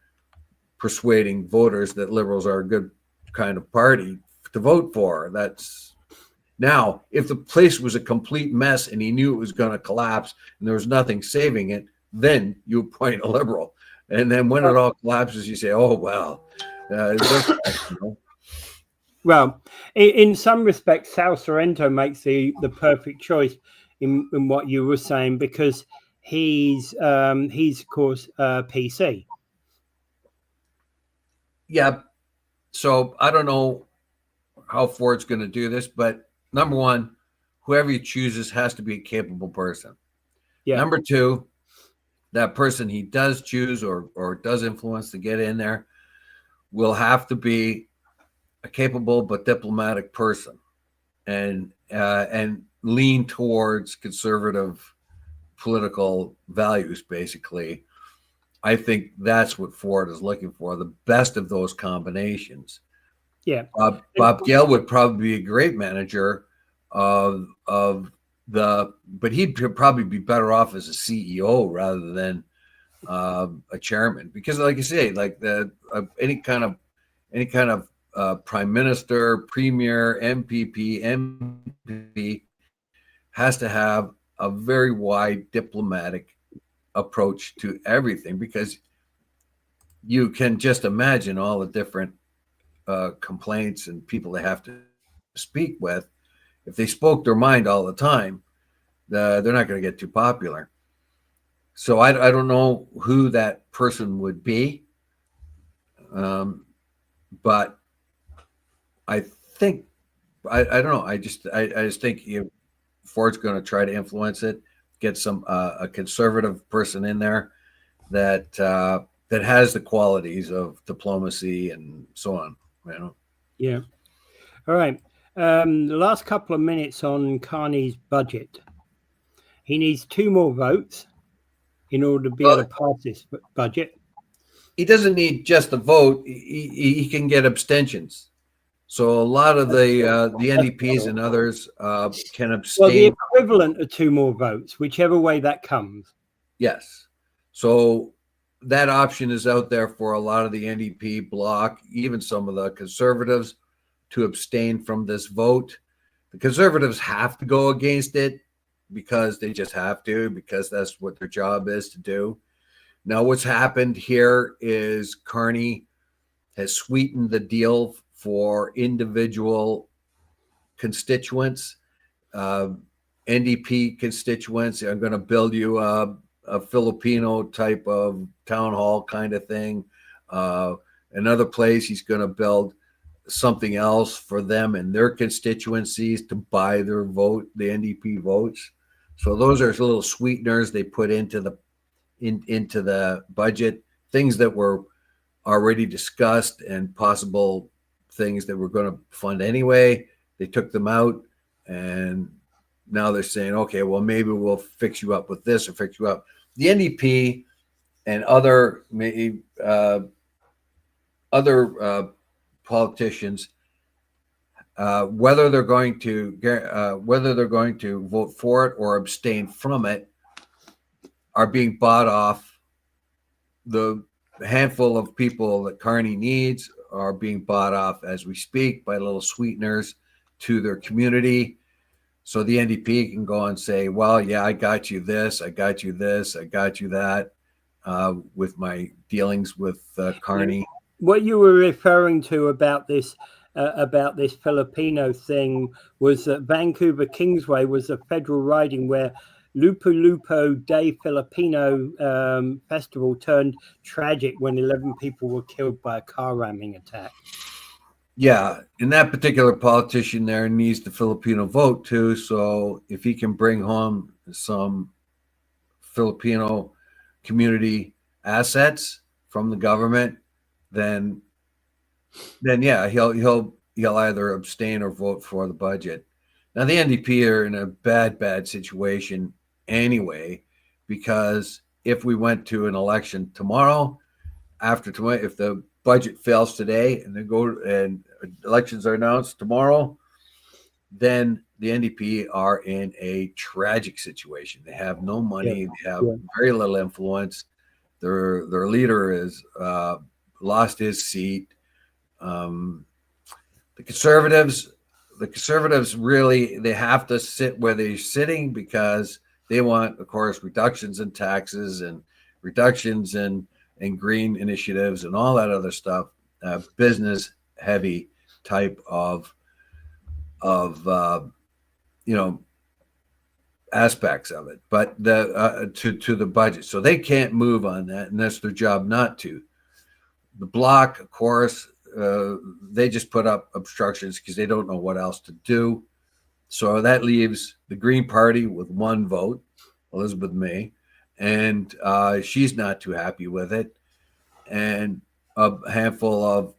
persuading voters that liberals are a good kind of party to vote for. That's now, if the place was a complete mess and he knew it was going to collapse and there was nothing saving it, then you appoint a liberal. And then when it all collapses, you say, oh, well, Well, in some respects, Sal Sorrento makes the perfect choice in what you were saying because he's of course PC. Yeah. So I don't know how Ford's going to do this, but number one, whoever he chooses has to be a capable person. Yeah. Number two, that person he does choose or does influence to get in there will have to be a capable but diplomatic person and lean towards conservative political values, basically. I think that's what Ford is looking for, the best of those combinations. Yeah. Bob Gale would probably be a great manager but he'd probably be better off as a CEO rather than a chairman, because like you say, like any kind of prime minister, premier, MPP, MP has to have a very wide diplomatic approach to everything, because you can just imagine all the different complaints and people they have to speak with. If they spoke their mind all the time, they're not going to get too popular. So I don't know who that person would be, but I think I don't know. I just think Ford's going to try to influence it, get some a conservative person in there that has the qualities of diplomacy and so on. Yeah. All right. The last couple of minutes on Carney's budget. He needs 2 more votes in order to be able to pass this budget. He doesn't need just a vote. He can get abstentions. So a lot of the NDPs and others can abstain. Well, the equivalent of 2 more votes, whichever way that comes. Yes. So that option is out there for a lot of the NDP bloc, even some of the Conservatives, to abstain from this vote. The Conservatives have to go against it because they just have to, because that's what their job is to do. Now, what's happened here is Carney has sweetened the deal for individual constituents, NDP constituents. I'm going to build you a Filipino type of town hall kind of thing. Another place, he's going to build something else for them and their constituencies to buy their vote, the NDP votes. So those are little sweeteners they put into the budget, things that were already discussed and possible things that we're going to fund anyway. They took them out, and now they're saying, okay, well, maybe we'll fix you up with this or fix you up. The NDP and other politicians, whether they're going to vote for it or abstain from it, are being bought off. The handful of people that Carney needs are being bought off as we speak by little sweeteners to their community. So the NDP can go and say, well, yeah, I got you this, I got you this, I got you that, with my dealings with Carney. What you were referring to about this Filipino thing was that Vancouver Kingsway was a federal riding where Lupu Lupo Day Filipino festival turned tragic when 11 people were killed by a car ramming attack. Yeah, and that particular politician there needs the Filipino vote too. So if he can bring home some Filipino community assets from the government, then yeah, he'll either abstain or vote for the budget. Now the NDP are in a bad situation anyway, because if we went to an election tomorrow, if the budget fails today and elections are announced tomorrow, then the NDP are in a tragic situation. They have no money. They have very little influence. Their leader is lost his seat. The Conservatives really, they have to sit where they're sitting because they want, of course, reductions in taxes and reductions in green initiatives and all that other stuff, business heavy type of aspects of it, but to the budget. So they can't move on that, and that's their job not to. The bloc, of course, they just put up obstructions because they don't know what else to do. So that leaves the Green Party with one vote, Elizabeth May, and she's not too happy with it, and a handful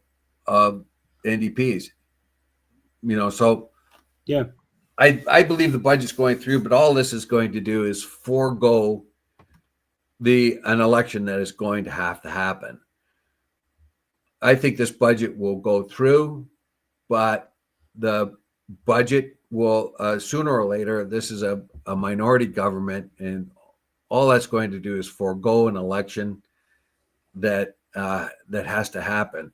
of NDPs. So yeah, I believe the budget's going through, but all this is going to do is forego an election that is going to have to happen. I think this budget will go through, but the budget will sooner or later. This is a minority government, and all that's going to do is forego an election that has to happen.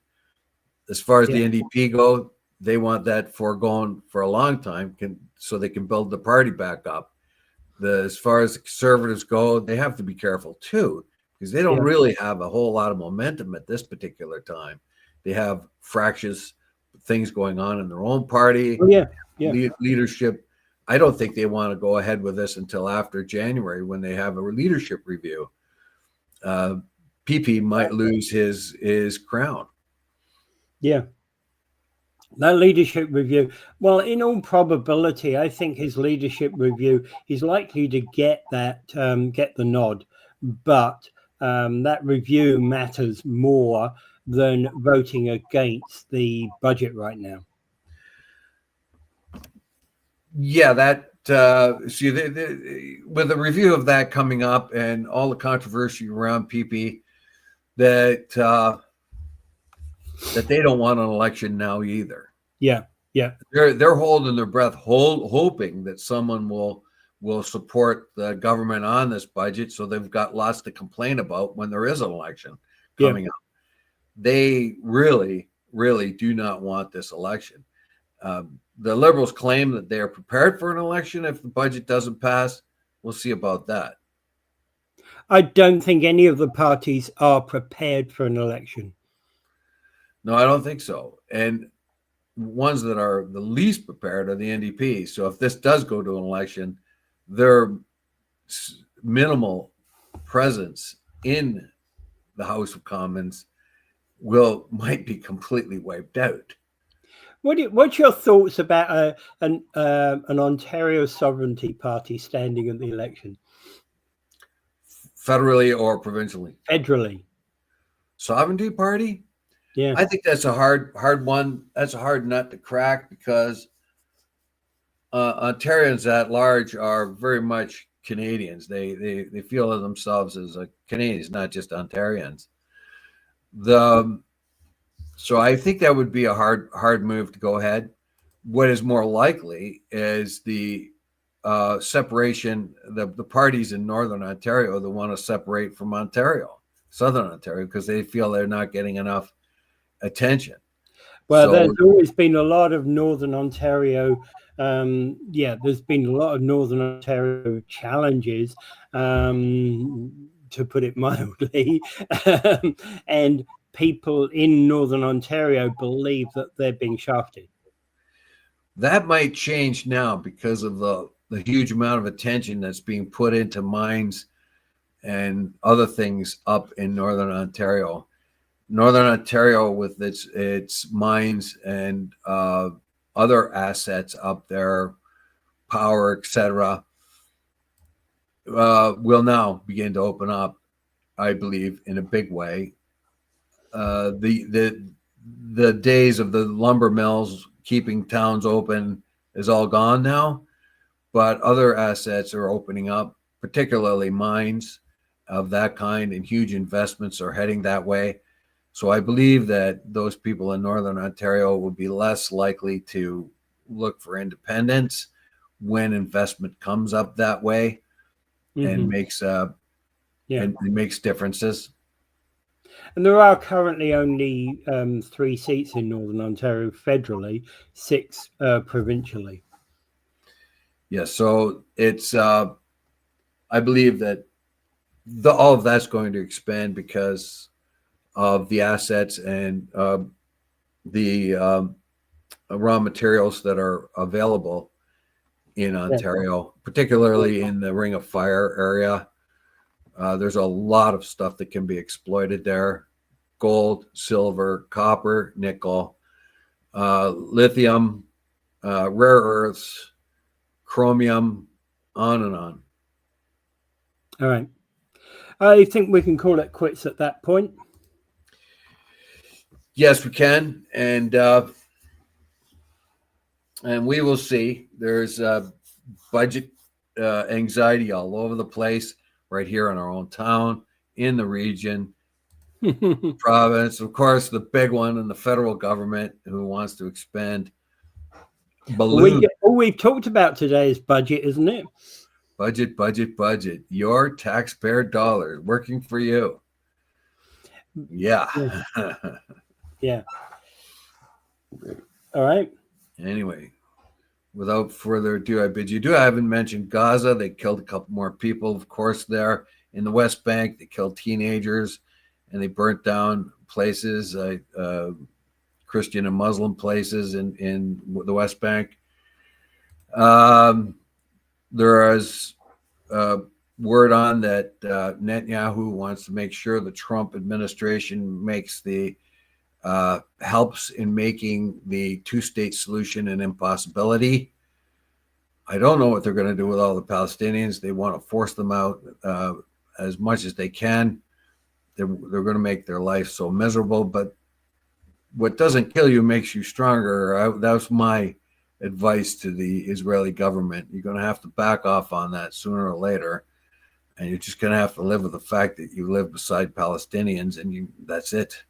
As far as the NDP go, they want that foregone for a long time, so they can build the party back up. As far as the Conservatives go, they have to be careful too, because they don't really have a whole lot of momentum at this particular time. They have fractious things going on in their own party. Leadership. I don't think they want to go ahead with this until after January, when they have a leadership review. PP might lose his crown. Yeah. That leadership review. Well, in all probability, I think his leadership review, he's likely to get the nod, but that review matters more than voting against the budget right now. Yeah, that with the review of that coming up and all the controversy around PP, that they don't want an election now either. Yeah. They're holding their breath, hoping that someone will will support the government on this budget, so they've got lots to complain about when there is an election coming up. They really, really do not want this election. The Liberals claim that they are prepared for an election if the budget doesn't pass. We'll see about that. I don't think any of the parties are prepared for an election. No, I don't think so. And ones that are the least prepared are the NDP. So if this does go to an election, their minimal presence in the House of Commons might be completely wiped out. What's your thoughts about an Ontario Sovereignty Party standing in the election? Federally or provincially? Federally. Sovereignty Party? Yeah. I think that's a hard one. That's a hard nut to crack because Ontarians at large are very much Canadians. They feel of themselves as Canadians, not just Ontarians. So I think that would be a hard move to go ahead. What is more likely is the separation. The parties in Northern Ontario that want to separate from Southern Ontario, because they feel they're not getting enough attention. Well, there's always been a lot of Northern Ontario. There's been a lot of Northern Ontario challenges, to put it mildly, and people in Northern Ontario believe that they're being shafted. That might change now because of the huge amount of attention that's being put into mines and other things up in Northern Ontario. Northern Ontario, with its mines and other assets up there, power, etc., will now begin to open up, I believe, in a big way. The days of the lumber mills keeping towns open is all gone now, but other assets are opening up, particularly mines of that kind, and huge investments are heading that way. So I believe that those people in Northern Ontario will be less likely to look for independence when investment comes up that way, and makes differences. And there are currently only 3 seats in Northern Ontario federally, 6 provincially. Yeah, so it's I believe that all of that's going to expand because of the assets and the raw materials that are available in Ontario, particularly in the Ring of Fire area. There's a lot of stuff that can be exploited there: gold, silver, copper, nickel, lithium, rare earths, chromium, on and on. All right. I think we can call it quits at that point. Yes, we can. And we will see. There's budget anxiety all over the place, right here in our own town, in the region, province. Of course, the big one in the federal government, who wants to expand. All we've talked about today is budget, isn't it? Budget, budget, budget. Your taxpayer dollars working for you. Yeah. Yeah. All right. Anyway, without further ado, I bid you adieu. I haven't mentioned Gaza. They killed a couple more people, of course, there. In the West Bank, they killed teenagers, and they burnt down places, Christian and Muslim places in the West Bank. There is word on that Netanyahu wants to make sure the Trump administration makes helps in making the two-state solution an impossibility. I don't know what they're going to do with all the Palestinians. They want to force them out as much as they can. They're going to make their life so miserable. But what doesn't kill you makes you stronger. That's my advice to the Israeli government. You're going to have to back off on that sooner or later, and you're just going to have to live with the fact that you live beside Palestinians, and that's it.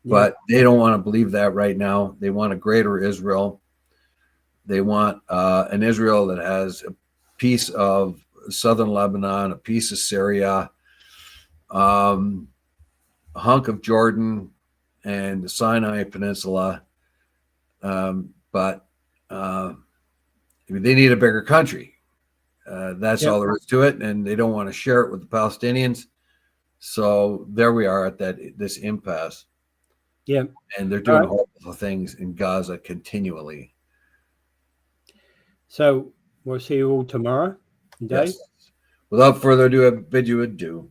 Yeah. But they don't want to believe that right now. They want a greater Israel. They want an Israel that has piece of southern Lebanon, a piece of Syria, a hunk of Jordan, and the Sinai Peninsula. But they need a bigger country. That's all there is to it, and they don't want to share it with the Palestinians. So there we are at this impasse. Yeah, and they're doing horrible things in Gaza continually. So we'll see you all tomorrow. Dave? Yes. Without further ado, I bid you adieu.